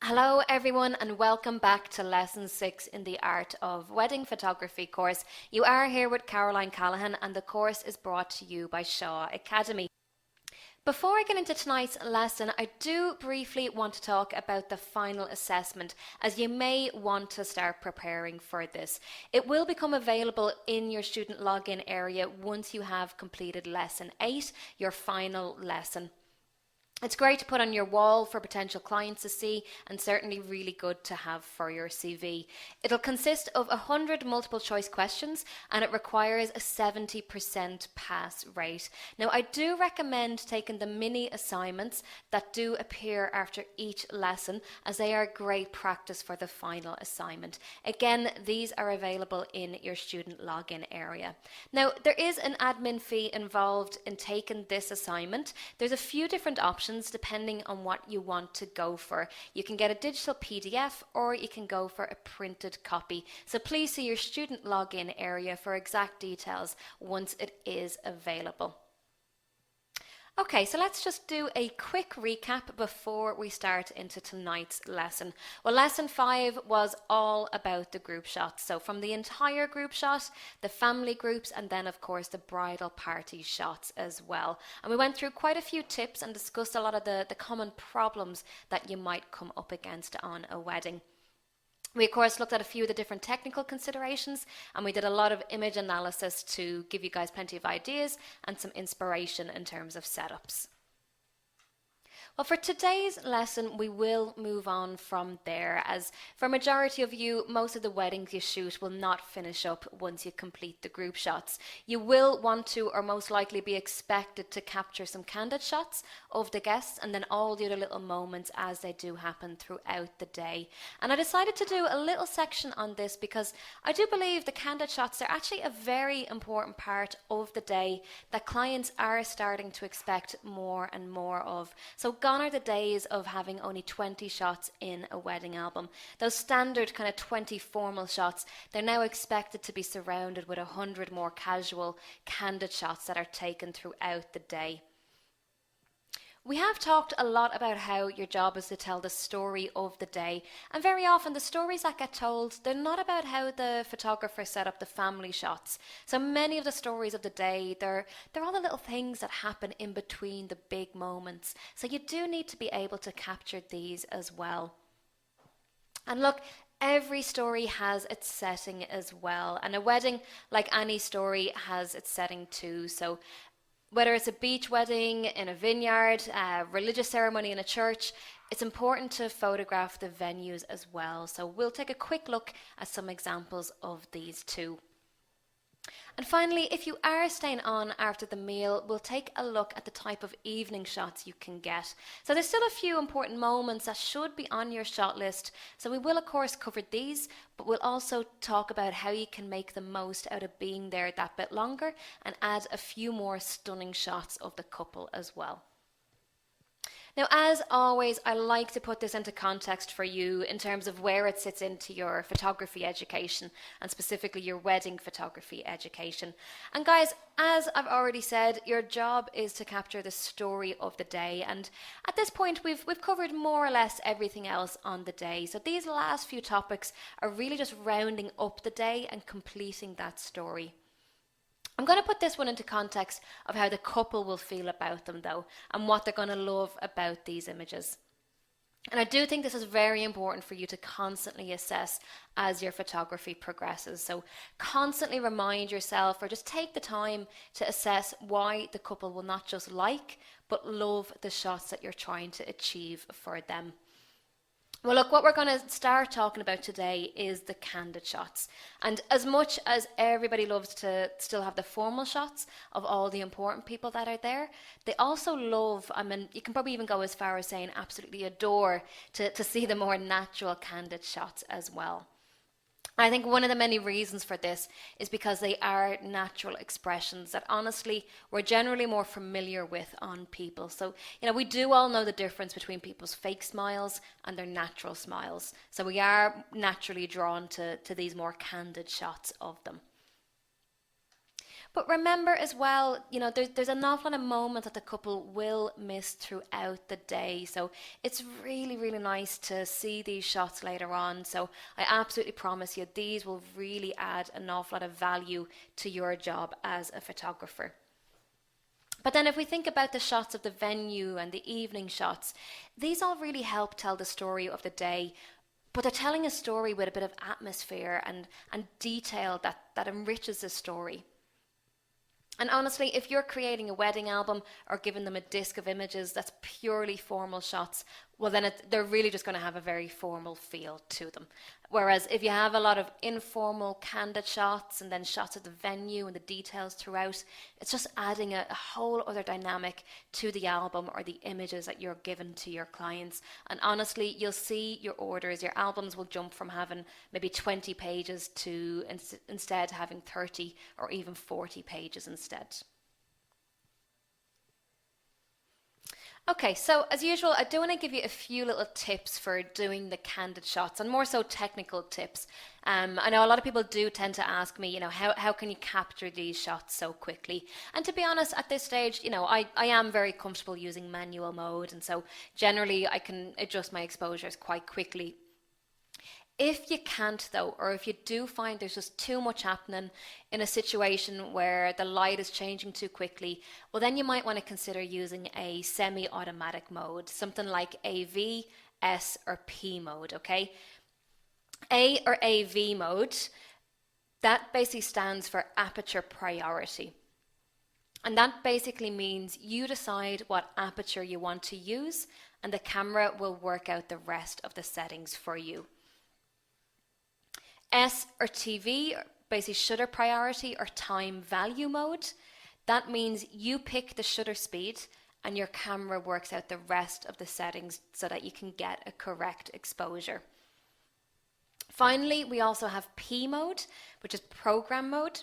Hello everyone and welcome back to Lesson 6 in the Art of Wedding Photography course. You are here with Caroline Callahan and the course is brought to you by Shaw Academy. Before I get into tonight's lesson, I do briefly want to talk about the final assessment, as you may want to start preparing for this. It will become available in your student login area once you have completed Lesson 8, your final lesson. It's great to put on your wall for potential clients to see, and certainly really good to have for your CV. It'll consist of 100 multiple choice questions and it requires a 70% pass rate. Now, I do recommend taking the mini assignments that do appear after each lesson, as they are great practice for the final assignment. Again, these are available in your student login area. Now, there is an admin fee involved in taking this assignment. There's a few different options depending on what you want to go for. You can get a digital PDF or you can go for a printed copy. So please see your student login area for exact details once it is available. Okay, so let's just do a quick recap before we start into tonight's lesson. Well, lesson 5 was all about the group shots. So from the entire group shot, the family groups, and then of course the bridal party shots as well. And we went through quite a few tips and discussed a lot of the common problems that you might come up against on a wedding. We, of course, looked at a few of the different technical considerations, and we did a lot of image analysis to give you guys plenty of ideas and some inspiration in terms of setups. Well, for today's lesson, we will move on from there, as for a majority of you, most of the weddings you shoot will not finish up once you complete the group shots. You will want to, or most likely be expected to, capture some candid shots of the guests and then all the other little moments as they do happen throughout the day. And I decided to do a little section on this because I do believe the candid shots are actually a very important part of the day that clients are starting to expect more and more of. So gone are the days of having only 20 shots in a wedding album. Those standard kind of 20 formal shots, they're now expected to be surrounded with 100 more casual, candid shots that are taken throughout the day. We have talked a lot about how your job is to tell the story of the day, and very often the stories that get told, they're not about how the photographer set up the family shots. So many of the stories of the day, they're all the little things that happen in between the big moments. So you do need to be able to capture these as well. And look, every story has its setting as well, and a wedding, like any story, has its setting too. So whether it's a beach wedding in a vineyard, a religious ceremony in a church, it's important to photograph the venues as well. So we'll take a quick look at some examples of these too. And finally, if you are staying on after the meal, we'll take a look at the type of evening shots you can get. So there's still a few important moments that should be on your shot list. So we will of course cover these, but we'll also talk about how you can make the most out of being there that bit longer and add a few more stunning shots of the couple as well. Now, as always, I like to put this into context for you in terms of where it sits into your photography education, and specifically your wedding photography education. And guys, as I've already said, your job is to capture the story of the day. And at this point, we've covered more or less everything else on the day. So these last few topics are really just rounding up the day and completing that story. I'm going to put this one into context of how the couple will feel about them though, and what they're going to love about these images. And I do think this is very important for you to constantly assess as your photography progresses. So constantly remind yourself, or just take the time to assess why the couple will not just like, but love the shots that you're trying to achieve for them. Well, look, what we're going to start talking about today is the candid shots. And as much as everybody loves to still have the formal shots of all the important people that are there, they also love, I mean, you can probably even go as far as saying absolutely adore to see the more natural candid shots as well. I think one of the many reasons for this is because they are natural expressions that honestly we're generally more familiar with on people. So, we do all know the difference between people's fake smiles and their natural smiles. So we are naturally drawn to these more candid shots of them. But remember as well, there's an awful lot of moments that the couple will miss throughout the day. So it's really, really nice to see these shots later on. So I absolutely promise you, these will really add an awful lot of value to your job as a photographer. But then if we think about the shots of the venue and the evening shots, these all really help tell the story of the day, but they're telling a story with a bit of atmosphere and detail that enriches the story. And honestly, if you're creating a wedding album or giving them a disc of images that's purely formal shots, well then they're really just going to have a very formal feel to them. Whereas if you have a lot of informal, candid shots and then shots of the venue and the details throughout, it's just adding a whole other dynamic to the album or the images that you're given to your clients. And honestly, you'll see your albums will jump from having maybe 20 pages to instead having 30 or even 40 pages instead. Okay, so as usual, I do want to give you a few little tips for doing the candid shots, and more so technical tips. I know a lot of people do tend to ask me, how can you capture these shots so quickly? And to be honest, at this stage, I am very comfortable using manual mode, and so generally I can adjust my exposures quite quickly. If you can't though, or if you do find there's just too much happening in a situation where the light is changing too quickly, well then you might want to consider using a semi-automatic mode, something like AV, S or P mode, okay? A or AV mode, that basically stands for aperture priority. And that basically means you decide what aperture you want to use and the camera will work out the rest of the settings for you. S or TV, basically shutter priority or time value mode. That means you pick the shutter speed and your camera works out the rest of the settings so that you can get a correct exposure. Finally, we also have P mode, which is program mode.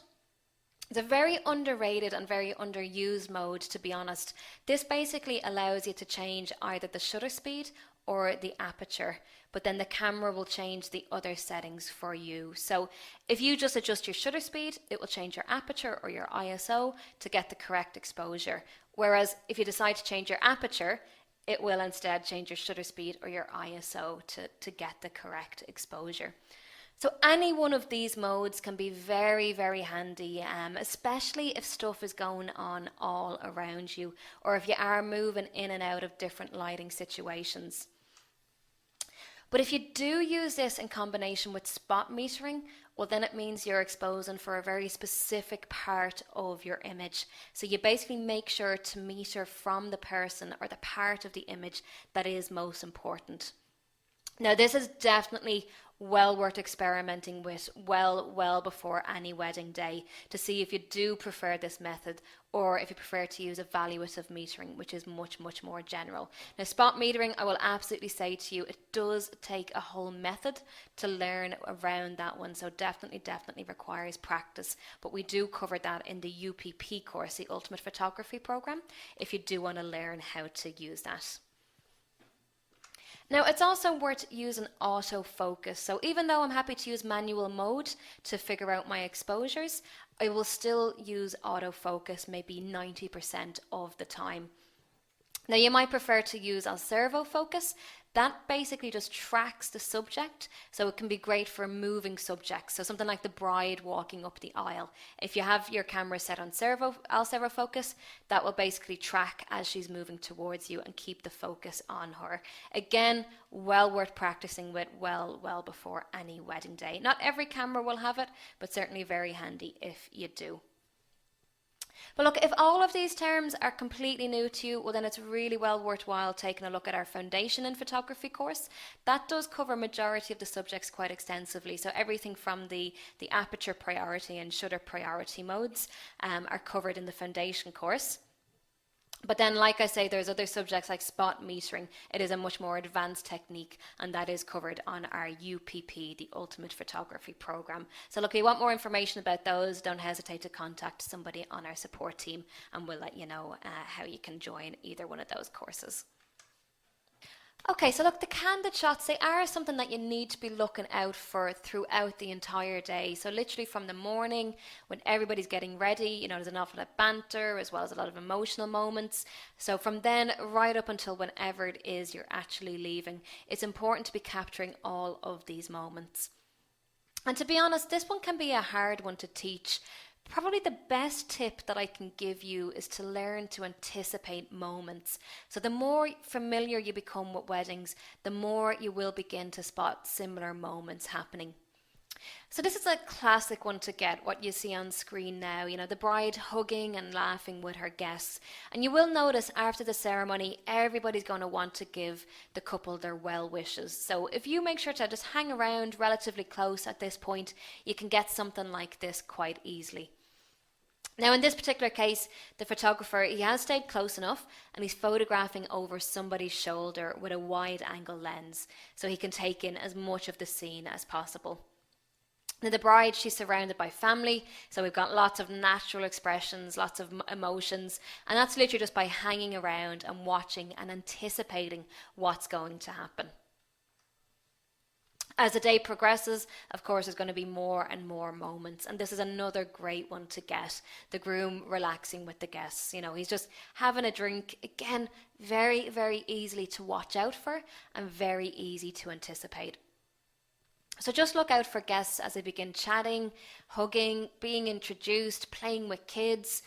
It's a very underrated and very underused mode, to be honest. This basically allows you to change either the shutter speed or the aperture, but then the camera will change the other settings for you. So if you just adjust your shutter speed, it will change your aperture or your ISO to get the correct exposure. Whereas if you decide to change your aperture, it will instead change your shutter speed or your ISO to get the correct exposure. So any one of these modes can be very, very handy, especially if stuff is going on all around you or if you are moving in and out of different lighting situations. But if you do use this in combination with spot metering, well then it means you're exposing for a very specific part of your image. So you basically make sure to meter from the person or the part of the image that is most important. Now this is definitely well worth experimenting with well before any wedding day to see if you do prefer this method or if you prefer to use evaluative metering, which is much more general. Now spot metering, I will absolutely say to you, it does take a whole method to learn around that one, so definitely requires practice, but we do cover that in the UPP course, the Ultimate Photography Program, if you do want to learn how to use that. Now it's also worth using autofocus. So even though I'm happy to use manual mode to figure out my exposures, I will still use autofocus maybe 90% of the time. Now you might prefer to use servo focus. That basically just tracks the subject, so it can be great for moving subjects. So something like the bride walking up the aisle. If you have your camera set on servo focus, that will basically track as she's moving towards you and keep the focus on her. Again, well worth practicing with well before any wedding day. Not every camera will have it, but certainly very handy if you do. But look, if all of these terms are completely new to you, well then it's really well worthwhile taking a look at our Foundation in Photography course. That does cover majority of the subjects quite extensively. So everything from the aperture priority and shutter priority modes are covered in the Foundation course. But then, like I say, there's other subjects like spot metering. It is a much more advanced technique, and that is covered on our UPP, the Ultimate Photography Program. So look, if you want more information about those, don't hesitate to contact somebody on our support team, and we'll let you know how you can join either one of those courses. Okay, so look, the candid shots, they are something that you need to be looking out for throughout the entire day. So literally from the morning when everybody's getting ready, there's an awful lot of banter as well as a lot of emotional moments. So from then right up until whenever it is you're actually leaving, it's important to be capturing all of these moments. And to be honest, this one can be a hard one to teach. Probably the best tip that I can give you is to learn to anticipate moments. So, the more familiar you become with weddings, the more you will begin to spot similar moments happening. So this is a classic one to get, what you see on screen now, the bride hugging and laughing with her guests. And you will notice after the ceremony, everybody's going to want to give the couple their well wishes. So if you make sure to just hang around relatively close at this point, you can get something like this quite easily. Now, in this particular case, the photographer, he has stayed close enough and he's photographing over somebody's shoulder with a wide angle lens so he can take in as much of the scene as possible. Now, the bride, she's surrounded by family, so we've got lots of natural expressions, lots of emotions, and that's literally just by hanging around and watching and anticipating what's going to happen. As the day progresses, of course, there's going to be more and more moments, and this is another great one to get. The groom relaxing with the guests. He's just having a drink. Again, very, very easily to watch out for and very easy to anticipate. So just look out for guests as they begin chatting, hugging, being introduced, playing with kids,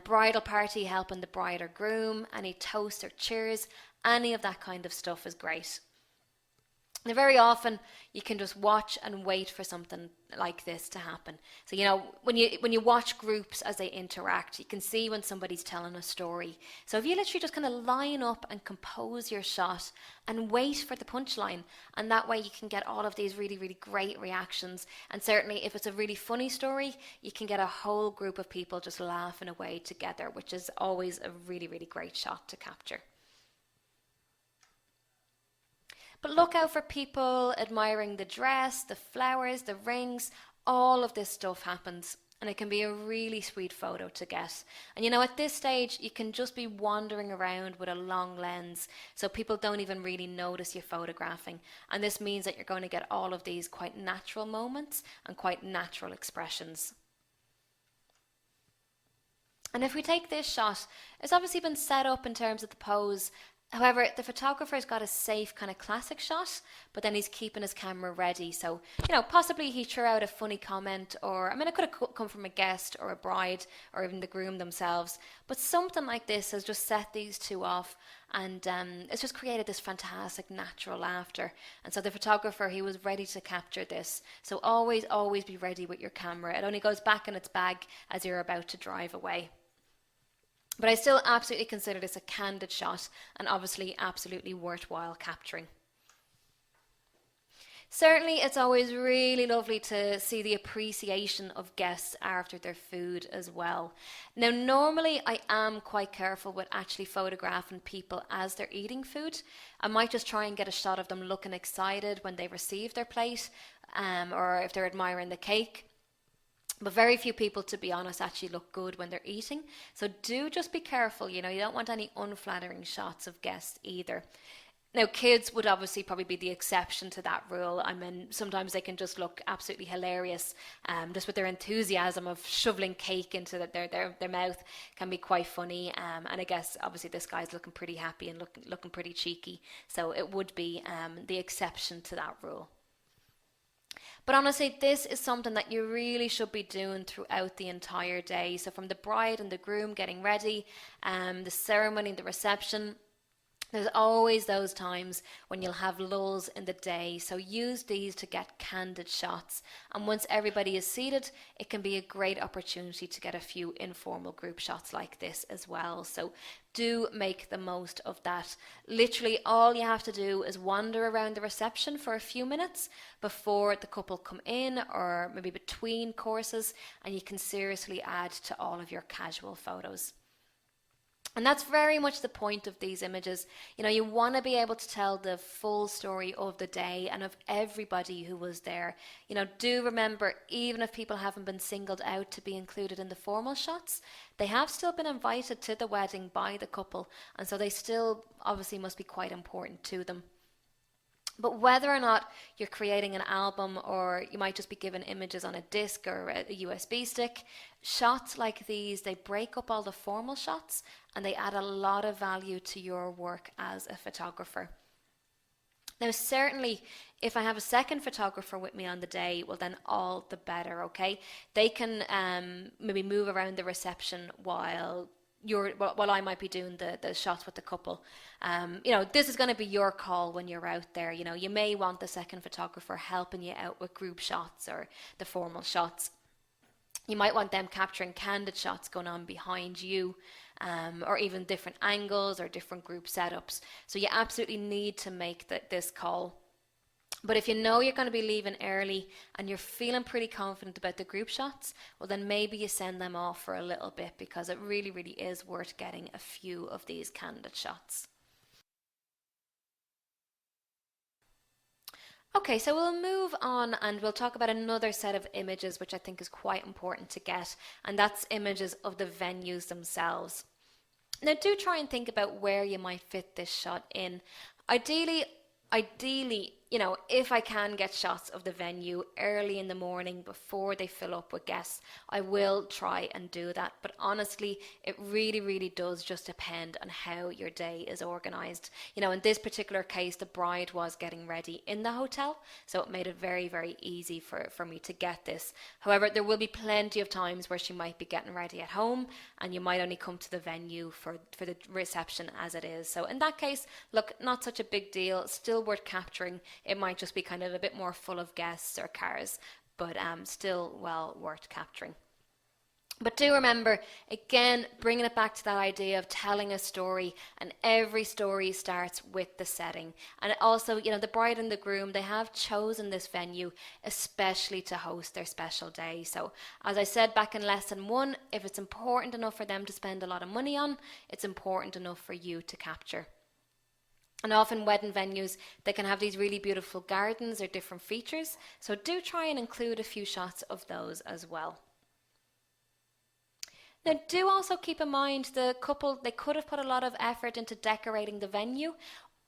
bridal party helping the bride or groom, any toast or cheers, any of that kind of stuff is great. Now, very often you can just watch and wait for something like this to happen. So, when you watch groups as they interact, you can see when somebody's telling a story. So if you literally just kind of line up and compose your shot and wait for the punchline, and that way you can get all of these really, really great reactions. And certainly if it's a really funny story, you can get a whole group of people just laughing away together, which is always a really, really great shot to capture. But look out for people admiring the dress, the flowers, the rings. All of this stuff happens, and it can be a really sweet photo to get. And at this stage, you can just be wandering around with a long lens, so people don't even really notice you photographing. And this means that you're going to get all of these quite natural moments and quite natural expressions. And if we take this shot, it's obviously been set up in terms of the pose. However, the photographer's got a safe kind of classic shot, but then he's keeping his camera ready. So, possibly he threw out a funny comment, or, it could have come from a guest or a bride or even the groom themselves. But something like this has just set these two off, and it's just created this fantastic natural laughter. And so the photographer, he was ready to capture this. So always, always be ready with your camera. It only goes back in its bag as you're about to drive away. But I still absolutely consider this a candid shot and obviously absolutely worthwhile capturing. Certainly, it's always really lovely to see the appreciation of guests after their food as well. Now, normally I am quite careful with actually photographing people as they're eating food. I might just try and get a shot of them looking excited when they receive their plate, or if they're admiring the cake. But very few people, to be honest, actually look good when they're eating. So do just be careful, you don't want any unflattering shots of guests either. Now, kids would obviously probably be the exception to that rule. Sometimes they can just look absolutely hilarious, just with their enthusiasm of shoveling cake into their mouth can be quite funny. And I guess obviously this guy's looking pretty happy and looking pretty cheeky. So it would be the exception to that rule. But honestly, this is something that you really should be doing throughout the entire day. So from the bride and the groom getting ready, the ceremony, the reception, there's always those times when you'll have lulls in the day. So use these to get candid shots. And once everybody is seated, it can be a great opportunity to get a few informal group shots like this as well. So do make the most of that. Literally all you have to do is wander around the reception for a few minutes before the couple come in, or maybe between courses, and you can seriously add to all of your casual photos. And that's very much the point of these images. You know, you want to be able to tell the full story of the day and of everybody who was there. You know, do remember, even if people haven't been singled out to be included in the formal shots, they have still been invited to the wedding by the couple, and so they still obviously must be quite important to them. But whether or not you're creating an album, or you might just be given images on a disc or a USB stick, shots like these, they break up all the formal shots and they add a lot of value to your work as a photographer. Now, certainly, if I have a second photographer with me on the day, well, then all the better, okay? They can maybe move around the reception while I might be doing the shots with the couple. This is going to be your call when you're out there. You know, you may want the second photographer helping you out with group shots or the formal shots. You might want them capturing candid shots going on behind you, or even different angles or different group setups. So you absolutely need to make this call. But if you know you're going to be leaving early and you're feeling pretty confident about the group shots, well, then maybe you send them off for a little bit, because it really, really is worth getting a few of these candid shots. Okay, so we'll move on and we'll talk about another set of images which I think is quite important to get, and that's images of the venues themselves. Now, do try and think about where you might fit this shot in. Ideally, if I can get shots of the venue early in the morning before they fill up with guests, I will try and do that. But honestly, it really, really does just depend on how your day is organised. In this particular case, the bride was getting ready in the hotel, so it made it very, very easy for me to get this. However, there will be plenty of times where she might be getting ready at home, and you might only come to the venue for the reception as it is. So in that case, look, not such a big deal, still worth capturing. It might just be kind of a bit more full of guests or cars, but still well worth capturing. But do remember, again, bringing it back to that idea of telling a story, and every story starts with the setting. And also, the bride and the groom, they have chosen this venue especially to host their special day. So, as I said back in lesson 1, if it's important enough for them to spend a lot of money on, it's important enough for you to capture. And often wedding venues, they can have these really beautiful gardens or different features. So do try and include a few shots of those as well. Now, do also keep in mind the couple, they could have put a lot of effort into decorating the venue,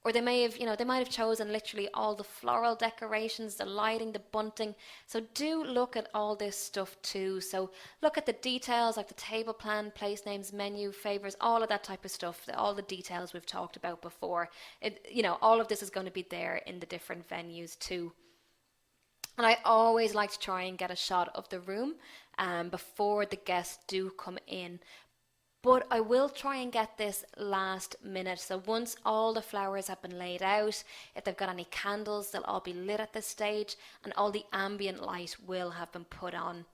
or they might have chosen literally all the floral decorations, the lighting, the bunting. So do look at all this stuff too. So look at the details like the table plan, place names, menu, favors, all of that type of stuff, all the details we've talked about before. All of this is going to be there in the different venues too. And I always like to try and get a shot of the room before the guests do come in. But I will try and get this last minute. So once all the flowers have been laid out, if they've got any candles, they'll all be lit at this stage, and all the ambient light will have been put on.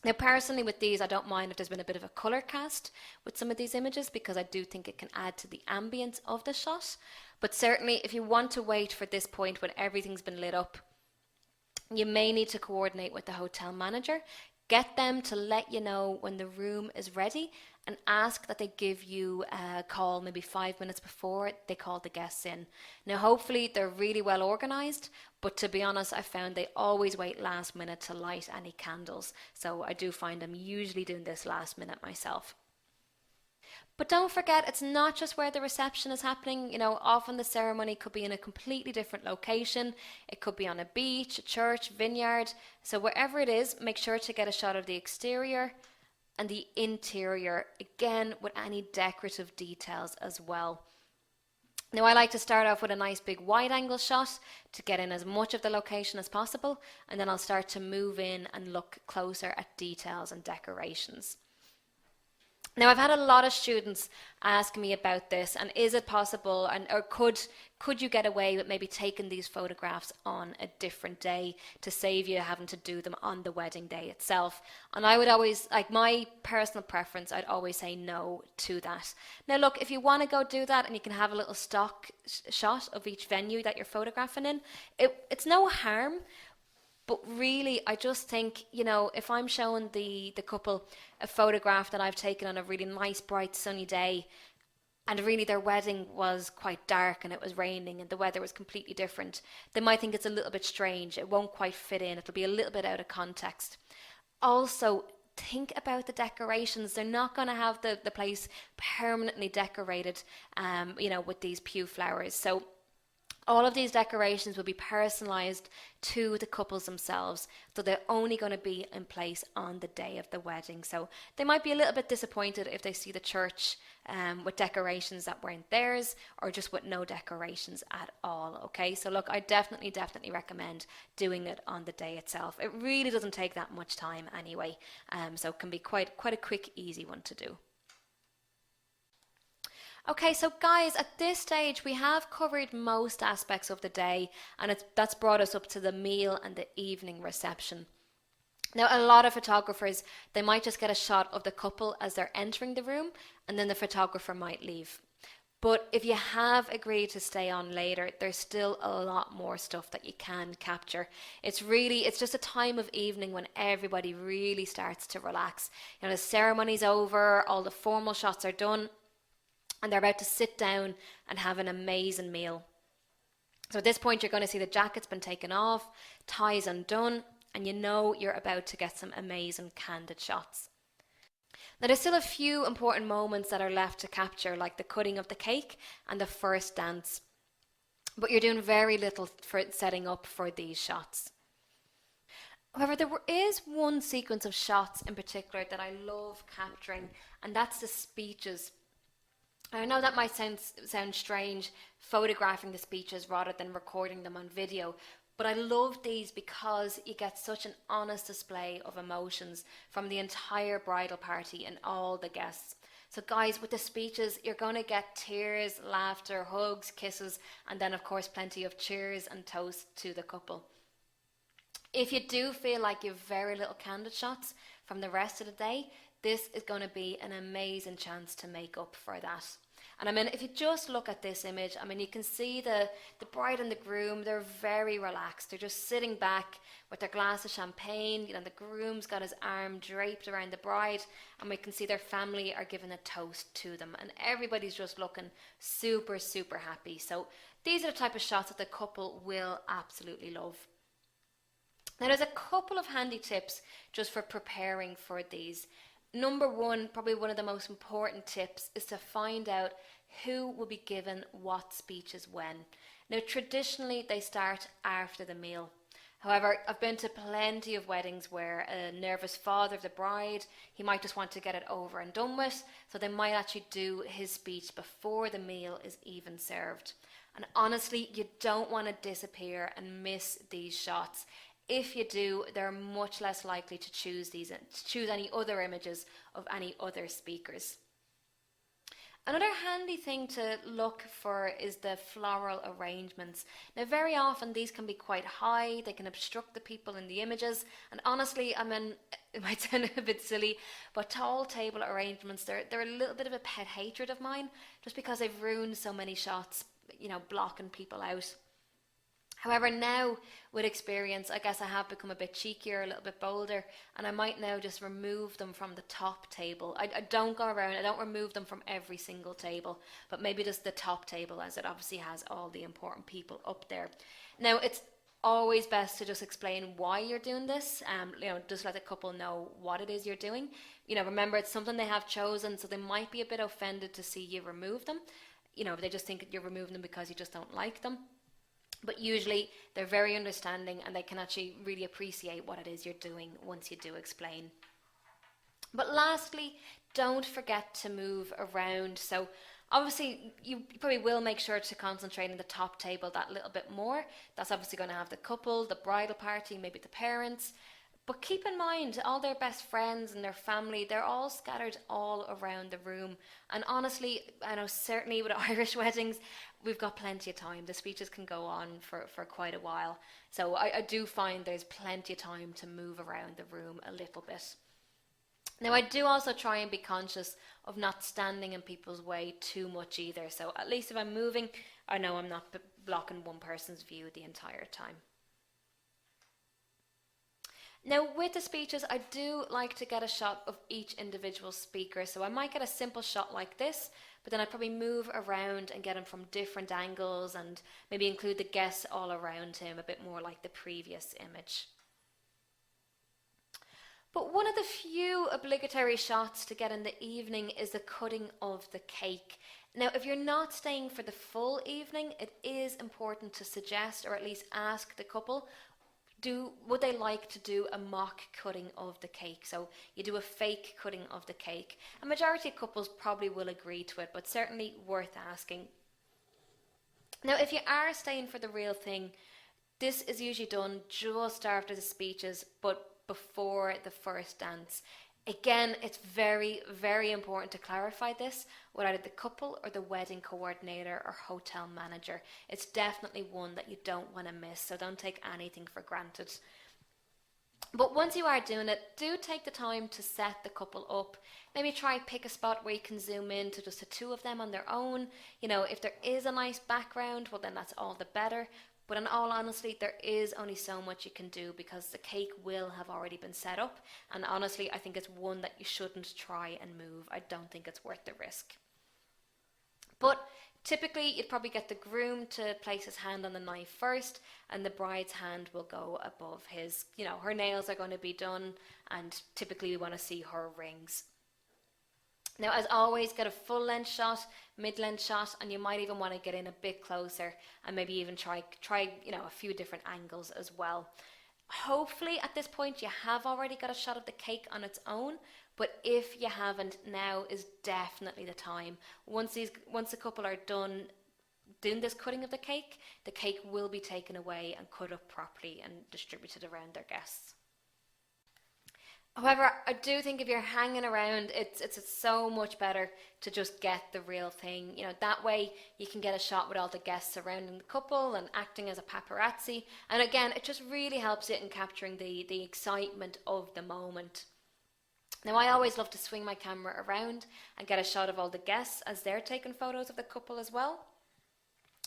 Now, personally with these, I don't mind if there's been a bit of a colour cast with some of these images, because I do think it can add to the ambience of the shot. But certainly, if you want to wait for this point when everything's been lit up, you may need to coordinate with the hotel manager. Get them to let you know when the room is ready, and ask that they give you a call maybe 5 minutes before they call the guests in. Now, hopefully they're really well organised, but to be honest, I found they always wait last minute to light any candles. So I do find I'm usually doing this last minute myself. But don't forget, it's not just where the reception is happening. Often the ceremony could be in a completely different location. It could be on a beach, a church, vineyard. So wherever it is, make sure to get a shot of the exterior and the interior, again with any decorative details as well. Now, I like to start off with a nice big wide angle shot to get in as much of the location as possible, and then I'll start to move in and look closer at details and decorations. Now, I've had a lot of students ask me about this, and is it possible, or could you get away with maybe taking these photographs on a different day to save you having to do them on the wedding day itself? And I would always, like, my personal preference, I'd always say no to that. Now look, if you want to go do that and you can have a little stock shot of each venue that you're photographing in, it's no harm. But really, I just think, if I'm showing the couple a photograph that I've taken on a really nice, bright, sunny day, and really their wedding was quite dark and it was raining and the weather was completely different, they might think it's a little bit strange. It won't quite fit in. It'll be a little bit out of context. Also, think about the decorations. They're not going to have the place permanently decorated, with these pew flowers. So all of these decorations will be personalised to the couples themselves, so they're only going to be in place on the day of the wedding. So they might be a little bit disappointed if they see the church with decorations that weren't theirs, or just with no decorations at all. Okay, so look, I definitely recommend doing it on the day itself. It really doesn't take that much time anyway, so it can be quite a quick, easy one to do. Okay, so guys, at this stage we have covered most aspects of the day, and that's brought us up to the meal and the evening reception. Now, a lot of photographers, they might just get a shot of the couple as they're entering the room, and then the photographer might leave. But if you have agreed to stay on later, there's still a lot more stuff that you can capture. It's just a time of evening when everybody really starts to relax. The ceremony's over, all the formal shots are done, and they're about to sit down and have an amazing meal. So at this point, you're going to see the jacket's been taken off, ties undone, and you're about to get some amazing candid shots. Now, there's still a few important moments that are left to capture, like the cutting of the cake and the first dance. But you're doing very little for setting up for these shots. However, there is one sequence of shots in particular that I love capturing, and that's the speeches. I know that might sound strange, photographing the speeches rather than recording them on video, but I love these because you get such an honest display of emotions from the entire bridal party and all the guests. So guys, with the speeches, you're going to get tears, laughter, hugs, kisses, and then of course plenty of cheers and toast to the couple. If you do feel like you've very little candid shots from the rest of the day, this is going to be an amazing chance to make up for that. And if you just look at this image, you can see the bride and the groom, they're very relaxed. They're just sitting back with their glass of champagne. The groom's got his arm draped around the bride, and we can see their family are giving a toast to them. And everybody's just looking super, super happy. So these are the type of shots that the couple will absolutely love. Now, there's a couple of handy tips just for preparing for these. Number one, probably one of the most important tips, is to find out who will be given what speeches when. Now, traditionally, they start after the meal. However, I've been to plenty of weddings where a nervous father of the bride, he might just want to get it over and done with, so they might actually do his speech before the meal is even served. And honestly, you don't want to disappear and miss these shots. If you do, they're much less likely to choose any other images of any other speakers. Another handy thing to look for is the floral arrangements. Now, very often these can be quite high, they can obstruct the people in the images, and honestly, it might sound a bit silly, but tall table arrangements, they're a little bit of a pet hatred of mine, just because they've ruined so many shots, blocking people out. However, now with experience, I guess I have become a bit cheekier, a little bit bolder, and I might now just remove them from the top table. I don't go around, I don't remove them from every single table, but maybe just the top table, as it obviously has all the important people up there. Now, it's always best to just explain why you're doing this, just let the couple know what it is you're doing. Remember, it's something they have chosen, so they might be a bit offended to see you remove them. They just think you're removing them because you just don't like them. But usually they're very understanding, and they can actually really appreciate what it is you're doing once you do explain. But lastly, don't forget to move around. So obviously you probably will make sure to concentrate on the top table that little bit more. That's obviously going to have the couple, the bridal party, maybe the parents. But keep in mind, all their best friends and their family, they're all scattered all around the room. And honestly, I know certainly with Irish weddings, we've got plenty of time. The speeches can go on for quite a while. So I do find there's plenty of time to move around the room a little bit. Now, I do also try and be conscious of not standing in people's way too much either. So at least if I'm moving, I know I'm not blocking one person's view the entire time. Now, with the speeches, I do like to get a shot of each individual speaker. So I might get a simple shot like this, but then I'd probably move around and get him from different angles and maybe include the guests all around him, a bit more like the previous image. But one of the few obligatory shots to get in the evening is the cutting of the cake. Now, if you're not staying for the full evening, it is important to suggest or at least ask the couple, would they like to do a mock cutting of the cake? So you do a fake cutting of the cake. A majority of couples probably will agree to it, but certainly worth asking. Now, if you are staying for the real thing, this is usually done just after the speeches, but before the first dance. Again, it's very, very important to clarify this with either the couple or the wedding coordinator or hotel manager. It's definitely one that you don't want to miss, so don't take anything for granted. But once you are doing it, do take the time to set the couple up. Maybe try pick a spot where you can zoom in to just the two of them on their own. You know, if there is a nice background, well then that's all the better. But in all honesty, there is only so much you can do because the cake will have already been set up. And honestly, I think it's one that you shouldn't try and move. I don't think it's worth the risk. But typically, you'd probably get the groom to place his hand on the knife first, and the bride's hand will go above his. You know, her nails are going to be done, and typically we want to see her rings. Now, as always, get a full length shot, mid length shot, and you might even want to get in a bit closer and maybe even try a few different angles as well. Hopefully at this point you have already got a shot of the cake on its own, but if you haven't, now is definitely the time. Once the couple are done doing this cutting of the cake will be taken away and cut up properly and distributed around their guests. However, I do think if you're hanging around, it's so much better to just get the real thing. You know, that way you can get a shot with all the guests surrounding the couple and acting as a paparazzi. And again, it just really helps it in capturing the excitement of the moment. Now, I always love to swing my camera around and get a shot of all the guests as they're taking photos of the couple as well.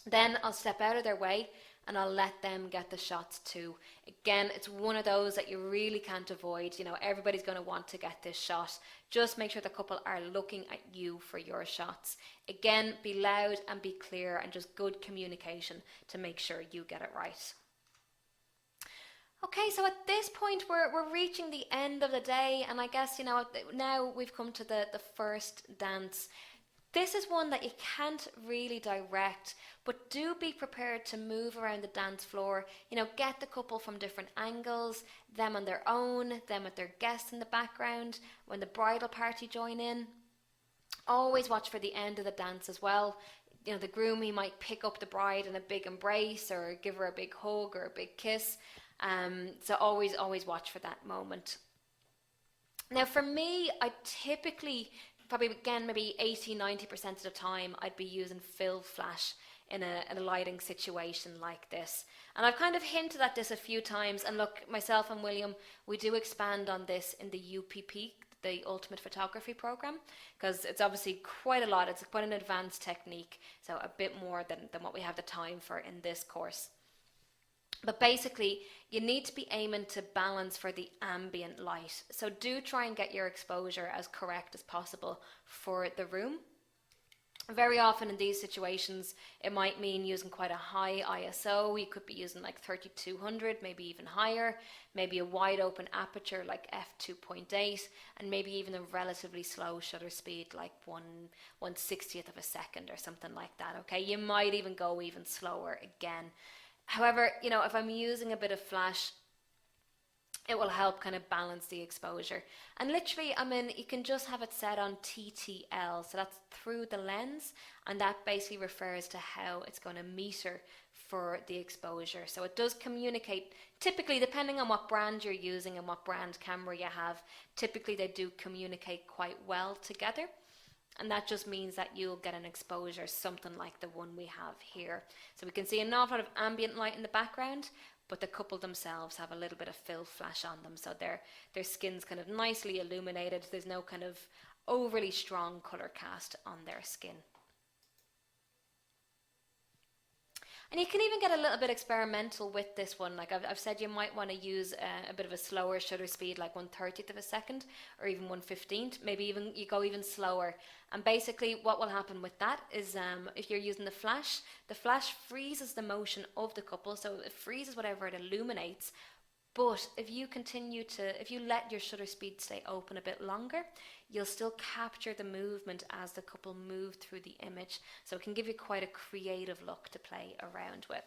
Then I'll step out of their way and I'll let them get the shots too. Again, it's one of those that you really can't avoid. You know, everybody's going to want to get this shot. Just make sure the couple are looking at you for your shots. Again, be loud and be clear and just good communication to make sure you get it right. Okay, so at this point we're reaching the end of the day, and I guess, you know, now we've come to the first dance. This is one that you can't really direct, but do be prepared to move around the dance floor. You know, get the couple from different angles, them on their own, them with their guests in the background, when the bridal party join in. Always watch for the end of the dance as well. You know, the groom, he might pick up the bride in a big embrace or give her a big hug or a big kiss. So always watch for that moment. Now for me, I typically, probably again maybe 80-90% of the time, I'd be using fill flash in a lighting situation like this. And I've kind of hinted at this a few times, and look, myself and William, we do expand on this in the UPP, the Ultimate Photography Program, because it's obviously quite a lot. It's quite an advanced technique, so a bit more than what we have the time for in this course. But basically, you need to be aiming to balance for the ambient light. So do try and get your exposure as correct as possible for the room. Very often in these situations, it might mean using quite a high ISO. You could be using like 3200, maybe even higher, maybe a wide open aperture like f2.8, and maybe even a relatively slow shutter speed like 1/60th of a second or something like that. Okay, you might even go even slower again. However, you know, if I'm using a bit of flash, it will help kind of balance the exposure. And literally, I mean, you can just have it set on TTL, so that's through the lens, and that basically refers to how it's going to meter for the exposure. So it does communicate, typically depending on what brand you're using and what brand camera you have, typically they do communicate quite well together. And that just means that you'll get an exposure something like the one we have here. So we can see an awful lot of ambient light in the background, but the couple themselves have a little bit of fill flash on them, so their skin's kind of nicely illuminated. There's no kind of overly strong colour cast on their skin. And you can even get a little bit experimental with this one. Like I've said, you might want to use a bit of a slower shutter speed, like 1/30th of a second or even 1/15th. Maybe even you go even slower. And basically what will happen with that is if you're using the flash freezes the motion of the couple. So it freezes whatever it illuminates. But if you let your shutter speed stay open a bit longer, you'll still capture the movement as the couple move through the image. So it can give you quite a creative look to play around with.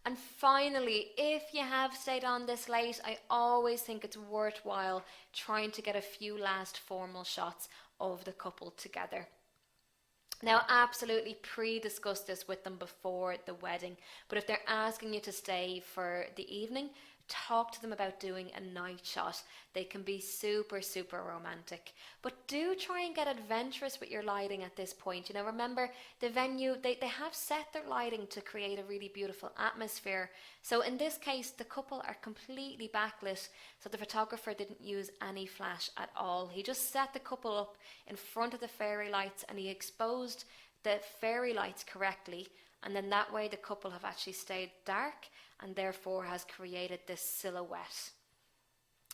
And finally, if you have stayed on this late, I always think it's worthwhile trying to get a few last formal shots of the couple together. Now, absolutely pre-discuss this with them before the wedding, but if they're asking you to stay for the evening, talk to them about doing a night shot. They can be super, super romantic. But do try and get adventurous with your lighting at this point. You know, remember the venue, they have set their lighting to create a really beautiful atmosphere. So in this case, the couple are completely backlit, so the photographer didn't use any flash at all. He just set the couple up in front of the fairy lights and he exposed the fairy lights correctly, and then that way the couple have actually stayed dark and therefore has created this silhouette.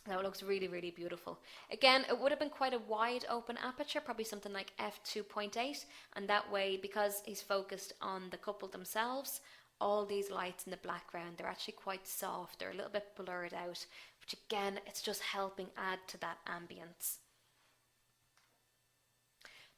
Now it looks really, really beautiful. Again, it would have been quite a wide open aperture, probably something like f2.8, and that way, because he's focused on the couple themselves, all these lights in the background, they're actually quite soft, they're a little bit blurred out, which again, it's just helping add to that ambience.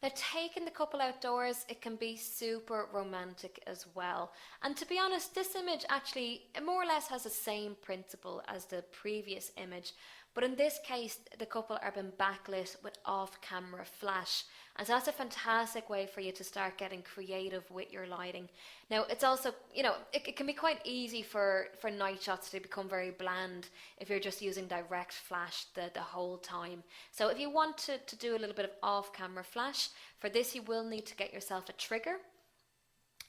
Now, taking the couple outdoors, it can be super romantic as well. And to be honest, this image actually more or less has the same principle as the previous image. But in this case, the couple are being backlit with off-camera flash. And so that's a fantastic way for you to start getting creative with your lighting. Now, it's also, you know, it can be quite easy for night shots to become very bland if you're just using direct flash the whole time. So if you want to do a little bit of off-camera flash, for this you will need to get yourself a trigger.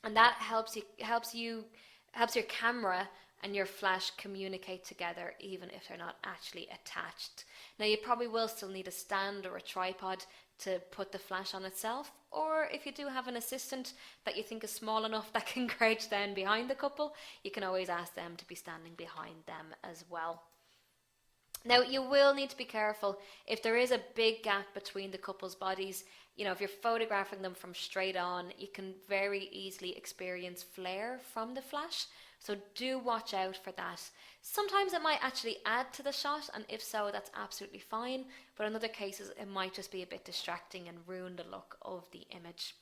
And that helps your camera and your flash communicate together even if they're not actually attached. Now you probably will still need a stand or a tripod to put the flash on itself, or if you do have an assistant that you think is small enough that can crouch down behind the couple, you can always ask them to be standing behind them as well. Now you will need to be careful if there is a big gap between the couple's bodies. You know, if you're photographing them from straight on, you can very easily experience flare from the flash. So do watch out for that. Sometimes it might actually add to the shot, and if so, that's absolutely fine. But in other cases, it might just be a bit distracting and ruin the look of the image.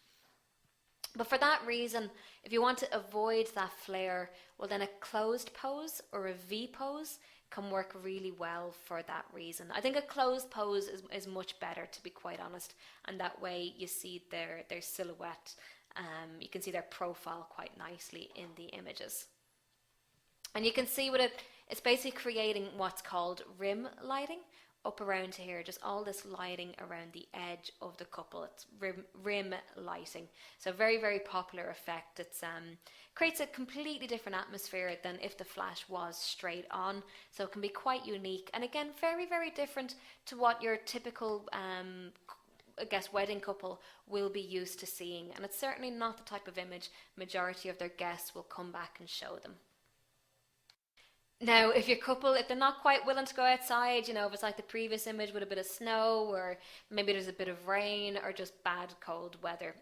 But for that reason, if you want to avoid that flare, well then a closed pose or a V pose can work really well for that reason. I think a closed pose is much better, to be quite honest, and that way you see their silhouette, you can see their profile quite nicely in the images. And you can see with it, it's basically creating what's called rim lighting up around here, just all this lighting around the edge of the couple. It's rim lighting. So very, very popular effect. It's creates a completely different atmosphere than if the flash was straight on. So it can be quite unique. And again, very, very different to what your typical I guess wedding couple will be used to seeing. And it's certainly not the type of image majority of their guests will come back and show them. Now, if they're not quite willing to go outside, you know, if it's like the previous image with a bit of snow, or maybe there's a bit of rain, or just bad cold weather,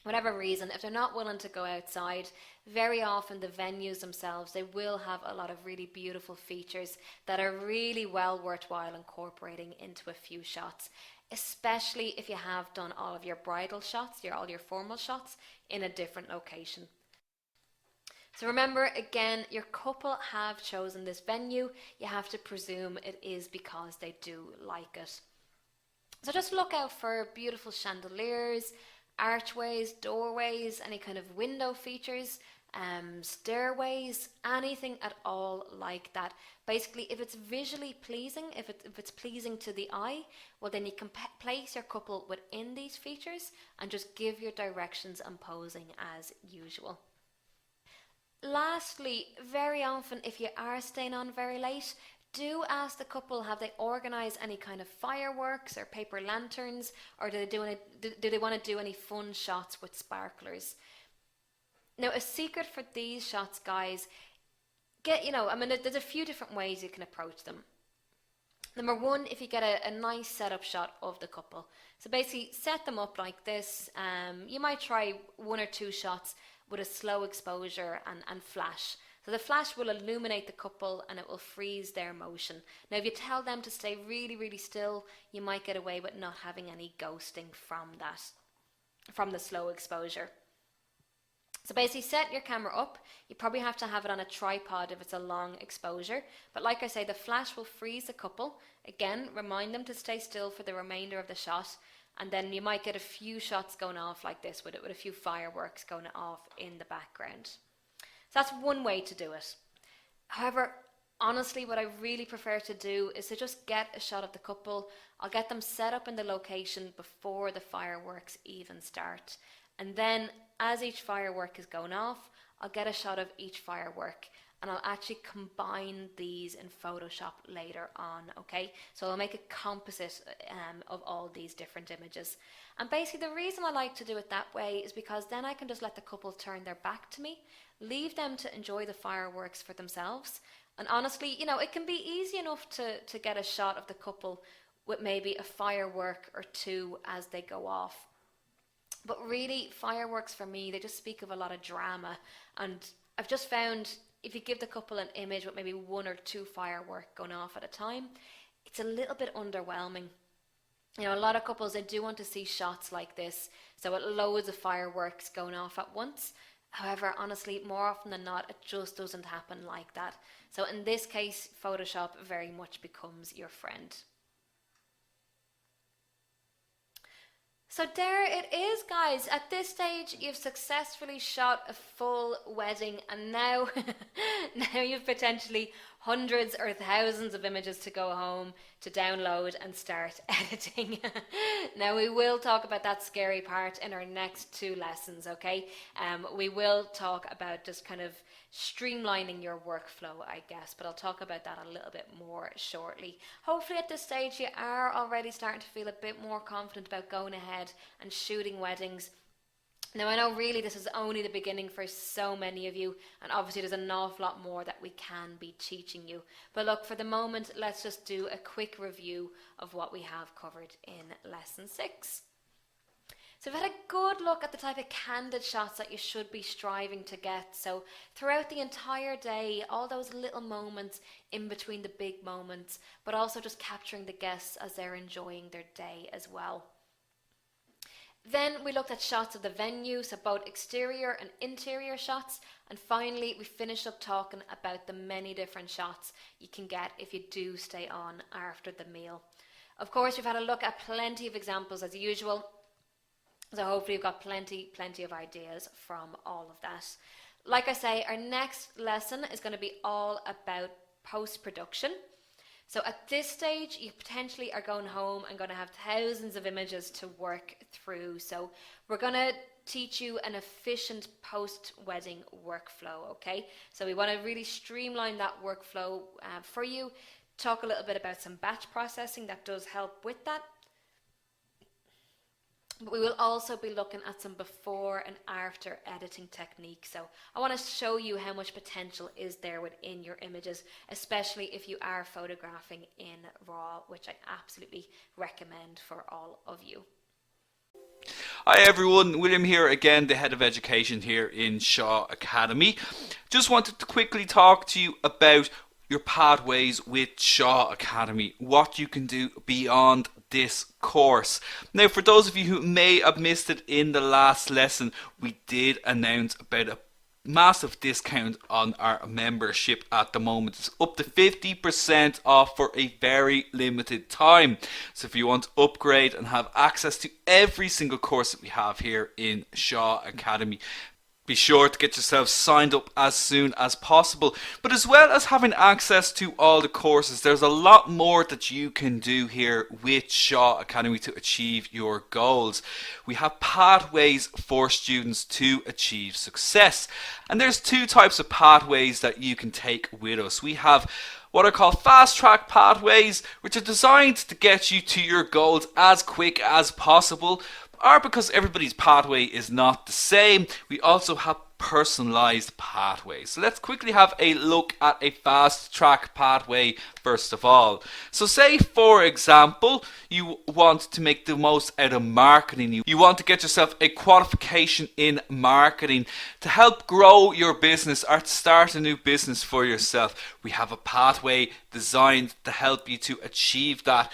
whatever reason, if they're not willing to go outside, very often the venues themselves, they will have a lot of really beautiful features that are really well worthwhile incorporating into a few shots, especially if you have done all of your bridal shots, all your formal shots in a different location. So remember, again, your couple have chosen this venue. You have to presume it is because they do like it. So just look out for beautiful chandeliers, archways, doorways, any kind of window features, stairways, anything at all like that. Basically, if it's visually pleasing, if it's pleasing to the eye, well then you can place your couple within these features and just give your directions and posing as usual. Lastly, very often if you are staying on very late, do ask the couple, have they organised any kind of fireworks or paper lanterns, or do they want to do any fun shots with sparklers? Now, a secret for these shots, guys, there's a few different ways you can approach them. Number one, if you get a nice setup shot of the couple. So basically set them up like this. You might try 1 or 2 shots with a slow exposure and flash. So the flash will illuminate the couple and it will freeze their motion. Now if you tell them to stay really, really still, you might get away with not having any ghosting from the slow exposure. So basically set your camera up. You probably have to have it on a tripod if it's a long exposure. But like I say, the flash will freeze the couple. Again, remind them to stay still for the remainder of the shot. And then you might get a few shots going off like this with a few fireworks going off in the background. So that's one way to do it. However, honestly, what I really prefer to do is to just get a shot of the couple. I'll get them set up in the location before the fireworks even start. And then as each firework is going off, I'll get a shot of each firework and I'll actually combine these in Photoshop later on, okay? So I'll make a composite of all these different images. And basically the reason I like to do it that way is because then I can just let the couple turn their back to me, leave them to enjoy the fireworks for themselves. And honestly, it can be easy enough to get a shot of the couple with maybe a firework or 2 as they go off. But really, fireworks for me, they just speak of a lot of drama. And I've just found if you give the couple an image with maybe 1 or 2 fireworks going off at a time, it's a little bit underwhelming. A lot of couples, they do want to see shots like this. So with loads of fireworks going off at once. However, honestly, more often than not, it just doesn't happen like that. So in this case, Photoshop very much becomes your friend. So there it is, guys. At this stage, you've successfully shot a full wedding, and now you've potentially hundreds or thousands of images to go home to download and start editing. Now we will talk about that scary part in our next 2 lessons, okay? We will talk about just kind of streamlining your workflow, I guess, but I'll talk about that a little bit more shortly. Hopefully at this stage you are already starting to feel a bit more confident about going ahead and shooting weddings. Now I know really this is only the beginning for so many of you, and obviously there's an awful lot more that we can be teaching you. But look, for the moment, let's just do a quick review of what we have covered in lesson 6. So we've had a good look at the type of candid shots that you should be striving to get. So throughout the entire day, all those little moments in between the big moments, but also just capturing the guests as they're enjoying their day as well. Then we looked at shots of the venue, so both exterior and interior shots. And finally, we finished up talking about the many different shots you can get if you do stay on after the meal. Of course, we've had a look at plenty of examples as usual. So hopefully you've got plenty of ideas from all of that. Like I say, our next lesson is going to be all about post-production. So at this stage, you potentially are going home and going to have thousands of images to work through. So we're going to teach you an efficient post-wedding workflow, okay? So we want to really streamline that workflow for you. Talk a little bit about some batch processing that does help with that. But we will also be looking at some before and after editing techniques. So I want to show you how much potential is there within your images, especially if you are photographing in RAW, which I absolutely recommend for all of you. Hi everyone, William here again, the Head of Education here in Shaw Academy. Just wanted to quickly talk to you about your pathways with Shaw Academy, what you can do beyond this course. Now, for those of you who may have missed it in the last lesson, we did announce about a massive discount on our membership at the moment. It's up to 50% off for a very limited time. So if you want to upgrade and have access to every single course that we have here in Shaw Academy, be sure to get yourself signed up as soon as possible. But as well as having access to all the courses, there's a lot more that you can do here with Shaw Academy to achieve your goals. We have pathways for students to achieve success. And there's 2 types of pathways that you can take with us. We have what are called fast track pathways, which are designed to get you to your goals as quick as possible. Or because everybody's pathway is not the same, we also have personalized pathways. So let's quickly have a look at a fast track pathway first of all. So say for example you want to make the most out of marketing. You want to get yourself a qualification in marketing to help grow your business or to start a new business for yourself. We have a pathway designed to help you to achieve that.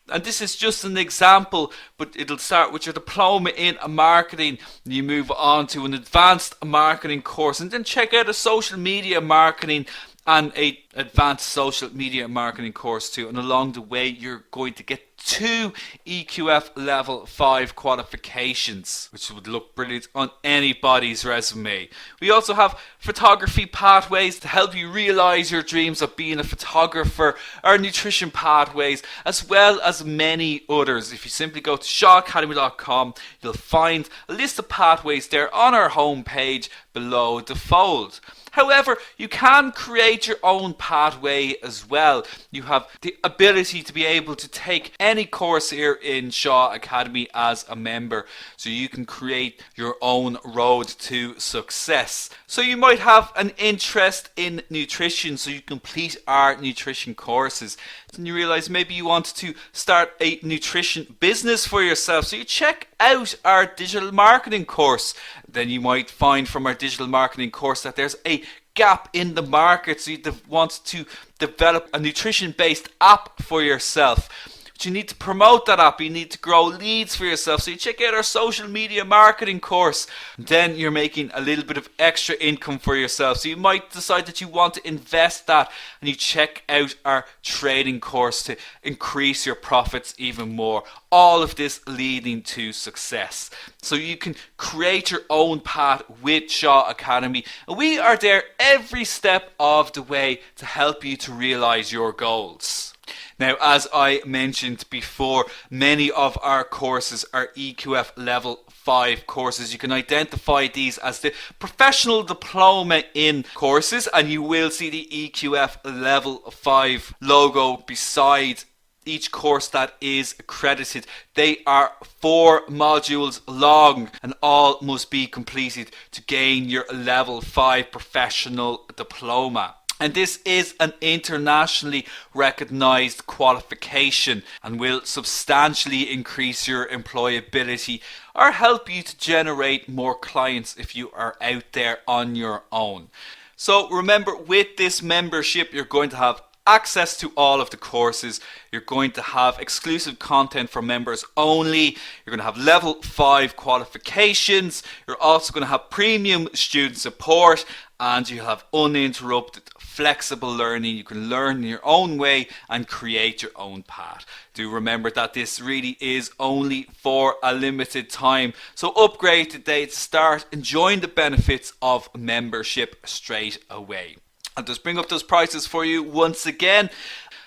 And this is just an example, but it'll start with your diploma in marketing. You move on to an advanced marketing course and then check out a social media marketing and a advanced social media marketing course too. And along the way, you're going to get 2 EQF level 5 qualifications, which would look brilliant on anybody's resume. We also have photography pathways to help you realize your dreams of being a photographer, our nutrition pathways, as well as many others. If you simply go to shawacademy.com, you'll find a list of pathways there on our homepage below the fold. However, you can create your own pathway as well. You have the ability to be able to take any course here in Shaw Academy as a member, so you can create your own road to success. So you might have an interest in nutrition, so you complete our nutrition courses. And you realize maybe you want to start a nutrition business for yourself, so you check out our digital marketing course. Then you might find from our digital marketing course that there's a gap in the market, so you want to develop a nutrition based app for yourself. But you need to promote that app, you need to grow leads for yourself, so you check out our social media marketing course. Then you're making a little bit of extra income for yourself, so you might decide that you want to invest that, and you check out our trading course to increase your profits even more. All of this leading to success. So you can create your own path with Shaw Academy, and we are there every step of the way to help you to realize your goals. Now, as I mentioned before, many of our courses are EQF level 5 courses. You can identify these as the professional diploma in courses, and you will see the EQF level 5 logo beside each course that is accredited. They are 4 modules long and all must be completed to gain your level 5 professional diploma. And this is an internationally recognized qualification and will substantially increase your employability or help you to generate more clients if you are out there on your own. So remember, with this membership, you're going to have access to all of the courses. You're going to have exclusive content for members only. You're going to have level 5 qualifications. You're also going to have premium student support, and you have uninterrupted flexible learning. You can learn in your own way and create your own path. Do remember that this really is only for a limited time. So upgrade today to start enjoying the benefits of membership straight away. I'll just bring up those prices for you once again.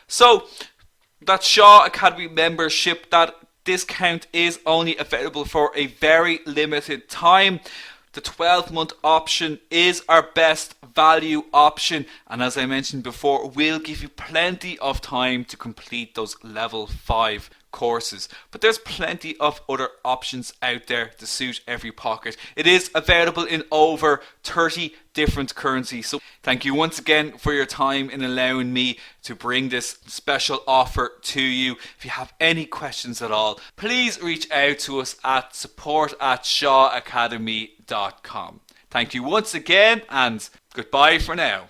So that Shaw Academy membership, that discount is only available for a very limited time. The 12-month option is our best value option, and as I mentioned before, will give you plenty of time to complete those level 5 courses. But there's plenty of other options out there to suit every pocket. It is available in over 30 different currencies. So thank you once again for your time in allowing me to bring this special offer to you. If you have any questions at all, please reach out to us at support@shawacademy.com. Thank you once again, and goodbye for now.